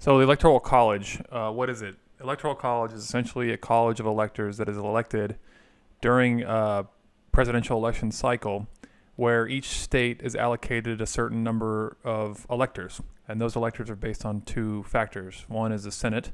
So the Electoral College, what is it? Electoral College is essentially a college of electors that is elected during a presidential election cycle where each state is allocated a certain number of electors. And those electors are based on two factors. One is the Senate.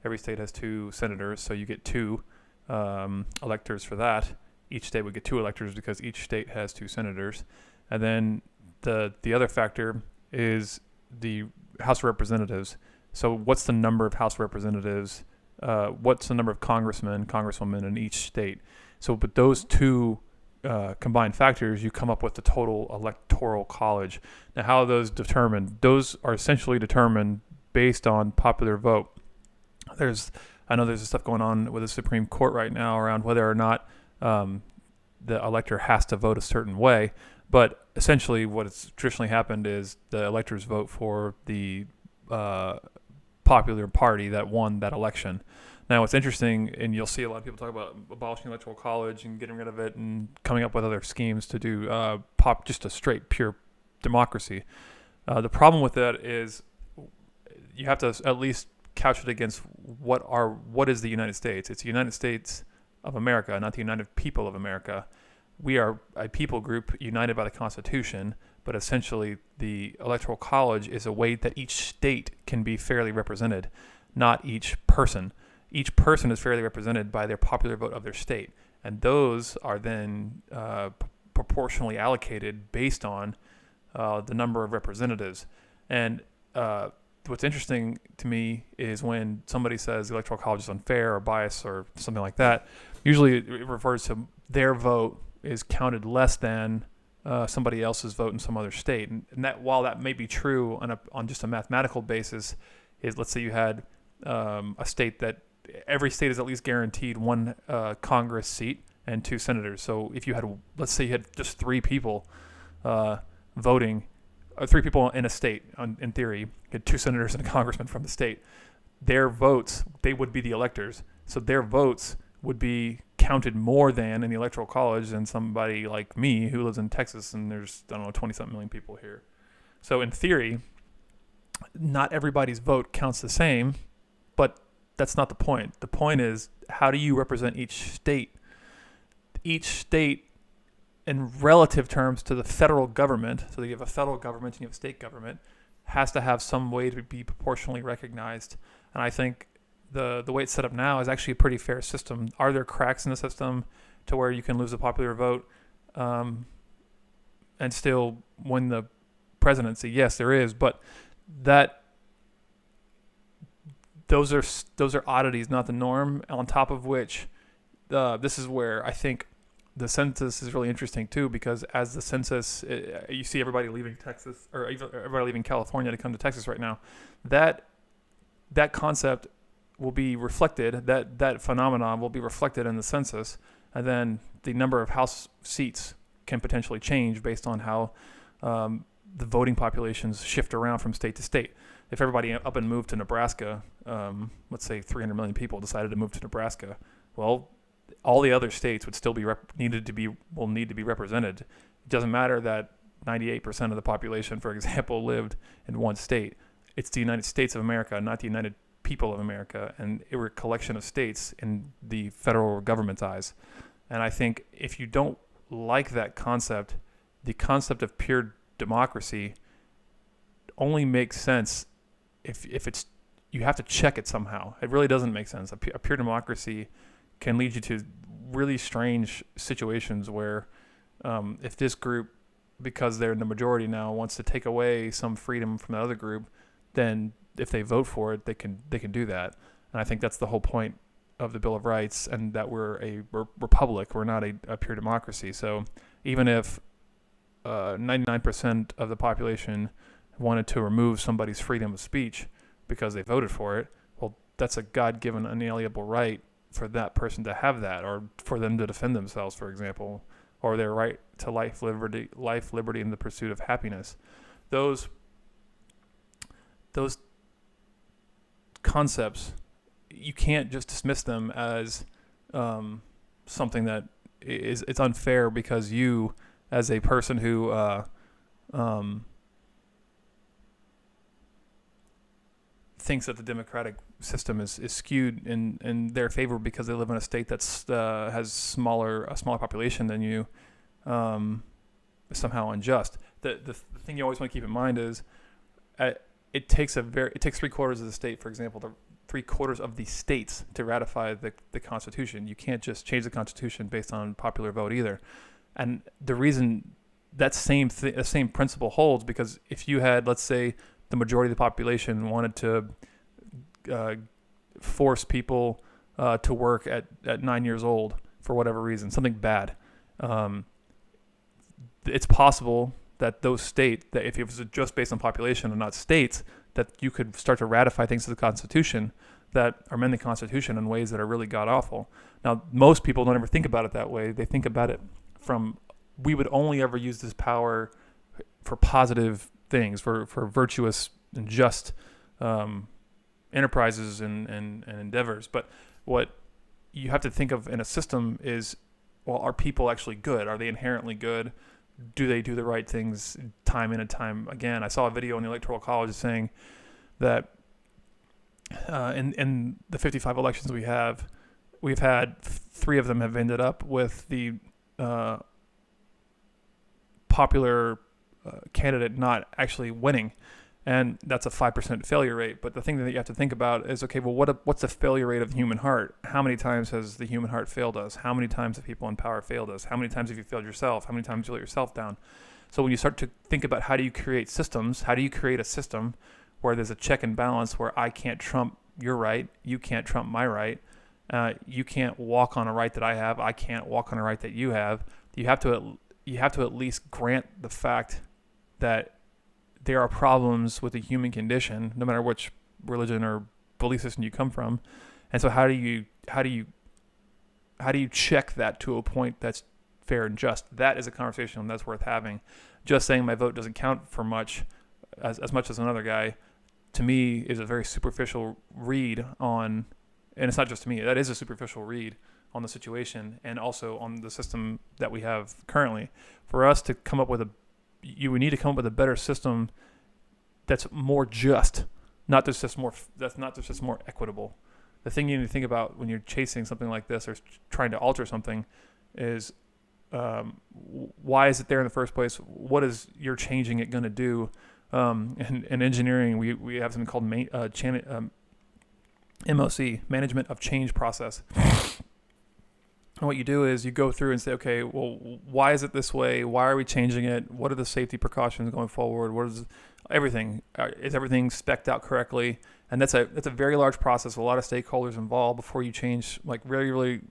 Every state has two senators, so you get two electors for that. Each state would get two electors because each state has two senators. And then the other factor is the House of Representatives. So what's the number of House Representatives? What's the number of congressmen, congresswomen in each state? So with those two combined factors, you come up with the total electoral college. Now, how are those determined? Those are essentially determined based on popular vote. I know there's stuff going on with the Supreme Court right now around whether or not the elector has to vote a certain way. But essentially, what has traditionally happened is the electors vote for the popular party that won that election. Now, what's interesting, and you'll see a lot of people talk about abolishing electoral college and getting rid of it, and coming up with other schemes to do just a straight pure democracy. The problem with that is you have to at least couch it against what is the United States. It's the United States of America, not the United People of America. We are a people group united by the Constitution, but essentially the Electoral College is a way that each state can be fairly represented, not each person. Each person is fairly represented by their popular vote of their state, and those are then proportionally allocated based on the number of representatives. And what's interesting to me is when somebody says the Electoral College is unfair or biased or something like that, usually it refers to their vote is counted less than somebody else's vote in some other state. And that, while that may be true on just a mathematical basis, is let's say you had a state that every state is at least guaranteed one Congress seat and two senators. So if you had, let's say you had just three people voting, three people in a state, in theory, you had two senators and a congressman from the state, their votes, they would be the electors. So their votes would be counted more than in the Electoral College than somebody like me who lives in Texas and there's, 20-something million people here. So in theory, not everybody's vote counts the same, but that's not the point. The point is, how do you represent each state? Each state in relative terms to the federal government, so you have a federal government and you have a state government, has to have some way to be proportionally recognized. And I think the way it's set up now is actually a pretty fair system. Are there cracks in the system to where you can lose a popular vote and still win the presidency? Yes, there is, but those are oddities, not the norm. On top of which, this is where I think the census is really interesting too, because as the census, you see everybody leaving Texas or everybody leaving California to come to Texas right now. That concept will be reflected. That phenomenon will be reflected in the census, and then the number of House seats can potentially change based on how the voting populations shift around from state to state. If everybody up and moved to Nebraska, let's say 300 million people decided to move to Nebraska, well, all the other states would still need to be represented. It doesn't matter that 98% of the population, for example, lived in one state. It's the United States of America, not the United People of America, and we're a collection of states in the federal government's eyes. And I think if you don't like that concept, the concept of pure democracy only makes sense if it's, you have to check it somehow. It really doesn't make sense. A pure democracy can lead you to really strange situations where if this group, because they're in the majority now, wants to take away some freedom from the other group, then if they vote for it, they can do that. And I think that's the whole point of the Bill of Rights, and that we're a republic. We're not a pure democracy. So even if 99% of the population wanted to remove somebody's freedom of speech because they voted for it, well, that's a God-given unalienable right for that person to have that, or for them to defend themselves, for example, or their right to life, liberty, and the pursuit of happiness. Those concepts, you can't just dismiss them as something that it's unfair because you, as a person who thinks that the democratic system is skewed in their favor because they live in a state that's has a smaller population than you, is somehow unjust. The thing you always want to keep in mind is it takes 3/4 of the state, for example, 3/4 of the states to ratify the Constitution. You can't just change the Constitution based on popular vote either. And the reason that same principle holds, because if you had, let's say, the majority of the population wanted to force people to work at 9 years old for whatever reason, something bad, it's possible that those states, that if it was just based on population and not states, that you could start to ratify things to the Constitution that amend the Constitution in ways that are really god-awful. Now, most people don't ever think about it that way. They think about it from, we would only ever use this power for positive things, for virtuous and just enterprises and endeavors. But what you have to think of in a system is, well, are people actually good? Are they inherently good? Do they do the right things time in and time again? I saw a video in the Electoral College saying that in the 55 elections we've had 3 of them have ended up with the popular candidate not actually winning, and that's a 5% failure rate. But the thing that you have to think about is, okay, well, what's the failure rate of the human heart? How many times has the human heart failed us? How many times have people in power failed us? How many times have you failed yourself? How many times have you let yourself down? So when you start to think about how do you create systems, how do you create a system where there's a check and balance, where I can't trump your right, you can't trump my right, you can't walk on a right that I have, I can't walk on a right that you have. You have to at least grant the fact that there are problems with the human condition, no matter which religion or belief system you come from. And so how do you check that to a point that's fair and just? That is a conversation that's worth having. Just saying my vote doesn't count for much, as much as another guy, to me is a very superficial read on, and it's not just to me, that is a superficial read on the situation and also on the system that we have currently. For us to come up with you would need to come up with a better system that's more just, that's not just more equitable. The thing you need to think about when you're chasing something like this or trying to alter something is, why is it there in the first place? What is your changing it going to do? In engineering, we have something called MOC, Management of Change Process. And what you do is you go through and say, okay, well, why is it this way? Why are we changing it? What are the safety precautions going forward? What is everything? Is everything spec'd out correctly? And that's a very large process. A lot of stakeholders involved before you change like really, really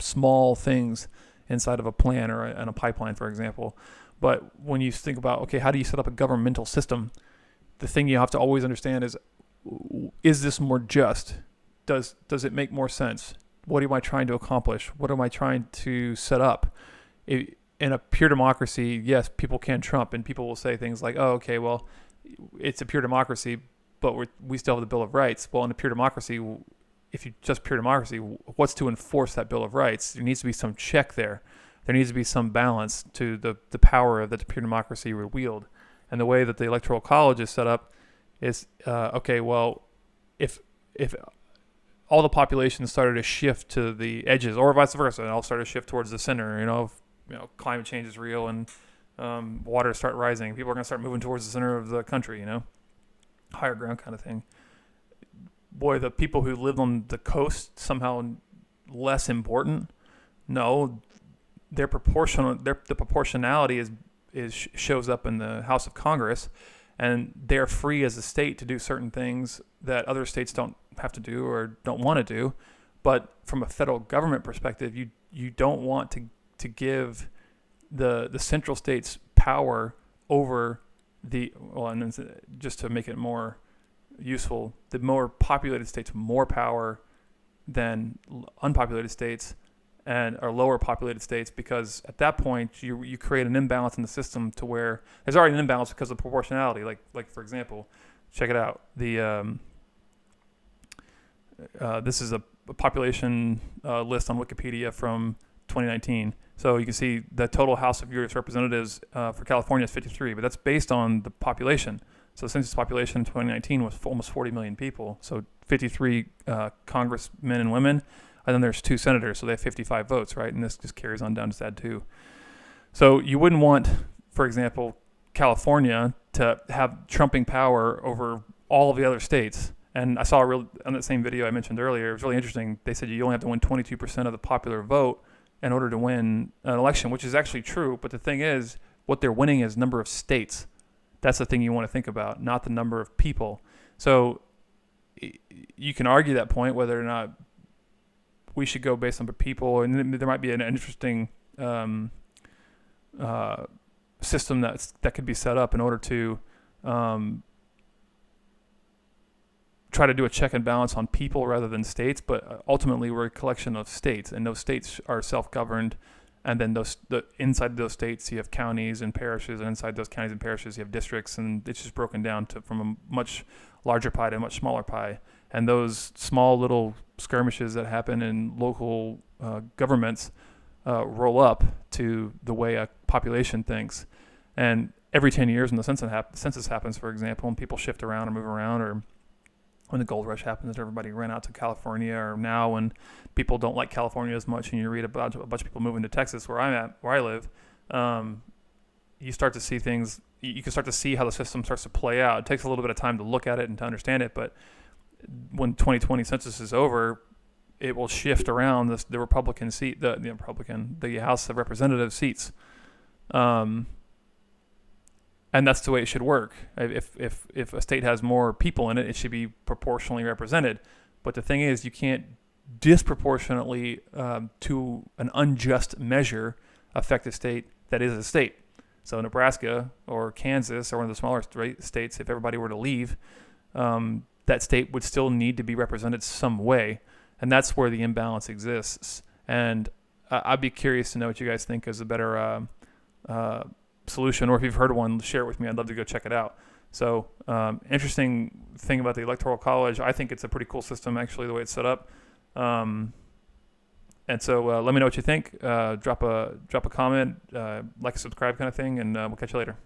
small things inside of a plan or in a pipeline, for example. But when you think about, okay, how do you set up a governmental system? The thing you have to always understand is this more just? Does it make more sense? What am I trying to accomplish? What am I trying to set up? In a pure democracy, yes, people can trump, and people will say things like, oh, okay, well, it's a pure democracy, but we still have the Bill of Rights. Well, in a pure democracy, if you just pure democracy, what's to enforce that Bill of Rights? There needs to be some check there. There needs to be some balance to the power that the pure democracy would wield. And the way that the Electoral College is set up is, okay, well, if all the population started to shift to the edges, or vice versa, and all started to shift towards the center, if climate change is real and water start rising, people are going to start moving towards the center of the country, higher ground kind of thing. Boy, the people who lived on the coast somehow less important? No, the proportionality shows up in the House of Congress, and they're free as a state to do certain things that other states don't have to do or don't want to do. But from a federal government perspective, you don't want to give the central states power over and just to make it more useful, the more populated states more power than unpopulated states or lower populated states, because at that point you create an imbalance in the system to where there's already an imbalance because of proportionality. Like for example, check it out. This is a population list on Wikipedia from 2019. So you can see the total House of U.S. Representatives for California is 53, but that's based on the population. So the census population in 2019 was almost 40 million people. So 53 congressmen and women, and then there's 2 senators, so they have 55 votes, right? And this just carries on down to that too. So you wouldn't want, for example, California to have trumping power over all of the other states. And I saw on that same video I mentioned earlier, it was really interesting. They said you only have to win 22% of the popular vote in order to win an election, which is actually true. But the thing is, what they're winning is number of states. That's the thing you want to think about, not the number of people. So you can argue that point, whether or not we should go based on the people, and there might be an interesting system that could be set up in order to try to do a check and balance on people rather than states. But ultimately, we're a collection of states, and those states are self-governed. And then inside those states, you have counties and parishes, and inside those counties and parishes, you have districts, and it's just broken down from a much larger pie to a much smaller pie. And those small little skirmishes that happen in local governments roll up to the way a population thinks. And every 10 years when the census happens, for example, and people shift around or move around, or when the gold rush happens and everybody ran out to California, or now when people don't like California as much and you read about a bunch of people moving to Texas where I live, you start to see things, you can start to see how the system starts to play out. It takes a little bit of time to look at it and to understand it, but when 2020 census is over, it will shift around the Republican seat, the House of Representative seats. And that's the way it should work. If a state has more people in it, it should be proportionally represented. But the thing is, you can't disproportionately, to an unjust measure, affect a state that is a state. So Nebraska or Kansas or one of the smaller states, if everybody were to leave, that state would still need to be represented some way. And that's where the imbalance exists. And I'd be curious to know what you guys think is a better solution, or if you've heard one, share it with me. I'd love to go check it out. So interesting thing about the Electoral College, I think it's a pretty cool system, actually, the way it's set up. And so let me know what you think. Drop a comment, like, subscribe kind of thing, and we'll catch you later.